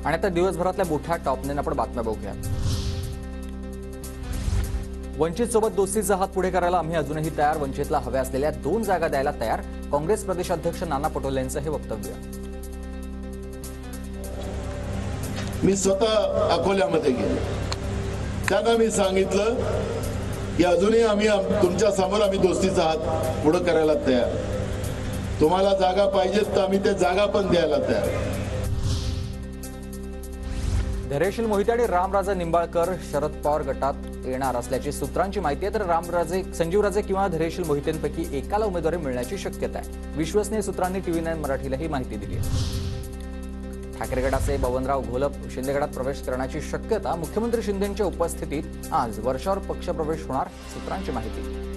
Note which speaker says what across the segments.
Speaker 1: आणि आता दिवसभरातल्या मोठ्या टॉप 9 आपण बातम्या बघूया। वंचित सोबत दोस्तीचा हात पुढे करायला आम्ही अजूनही तयार, वंचितला हव्या असलेल्या 2 जागा द्यायला तयार, काँग्रेस प्रदेशाध्यक्ष नाना पटोले यांचं हे वक्तव्य।
Speaker 2: मी स्वतः अकोल्यामध्ये गेलो, त्यांना मी सांगितलं की अजूनही आम्ही तुमच्या समोर आम्ही दोस्तीचा हात पुढे करायला तयार, तुम्हाला जागा पाहिजेत तर आम्ही त्या जागा पण द्यायला तयार।
Speaker 1: धैर्यशील मोहिते आणि रामराजे निंबाळकर शरद पवार गटात येणार असल्याची सूत्रांची माहिती आहे, तर रामराजे, संजीवराजे किंवा धैर्यशील मोहितेंपैकी एकाला उमेदवारी मिळण्याची शक्यता आहे। विश्वसनीय सूत्रांनी TV9 मराठीला ही माहिती दिली आहे। ठाकरे गटाचे बबनराव घोलप शिंदे गटात प्रवेश करण्याची शक्यता, मुख्यमंत्री शिंदेंच्या उपस्थितीत आज वर्षावर पक्षप्रवेश होणार, सूत्रांची माहिती।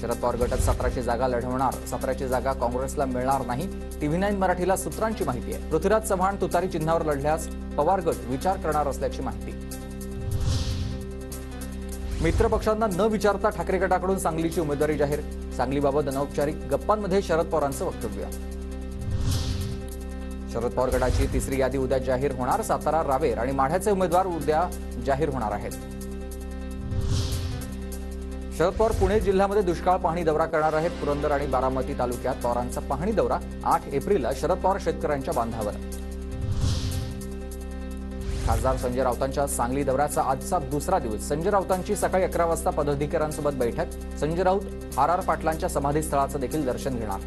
Speaker 1: शरद पवार गटात 17ची जागा लढवणार, 17ची जागा काँग्रेसला मिळणार नाही, TV9 मराठीला सूत्रांची माहिती आहे। पृथ्वीराज चव्हाण तुतारी चिन्हावर लढल्यास पवार गट विचार करणार असल्याची माहिती। मित्र पक्षांना न विचारता ठाकरे गटाकडून सांगलीची उमेदवारी जाहीर, सांगलीबाबत अनौपचारिक गप्पांमध्ये शरद पवारांचं वक्तव्य। शरद पवार गटाची 3री यादी उद्या जाहीर होणार, सातारा, रावेर आणि माढ्याचे उमेदवार उद्या जाहीर होणार आहेत। शरद पवार पुणे जिल्ह्यामध्ये दुष्काळ पाहणी दौरा करणार आहेत। पुरंदर आणि बारामती तालुक्यात पवारांचा पाहणी दौरा, 8 एप्रिलला शरद पवार शेतकऱ्यांच्या बांधावर। खासदार संजय राऊतांच्या सांगली दौऱ्याचा आजचा दुसरा दिवस, संजय राऊतांची सकाळी 11 वाजता पदाधिकाऱ्यांसोबत बैठक, संजय राऊत RR पाटलांच्या समाधीस्थळाचं देखील दर्शन घेणार।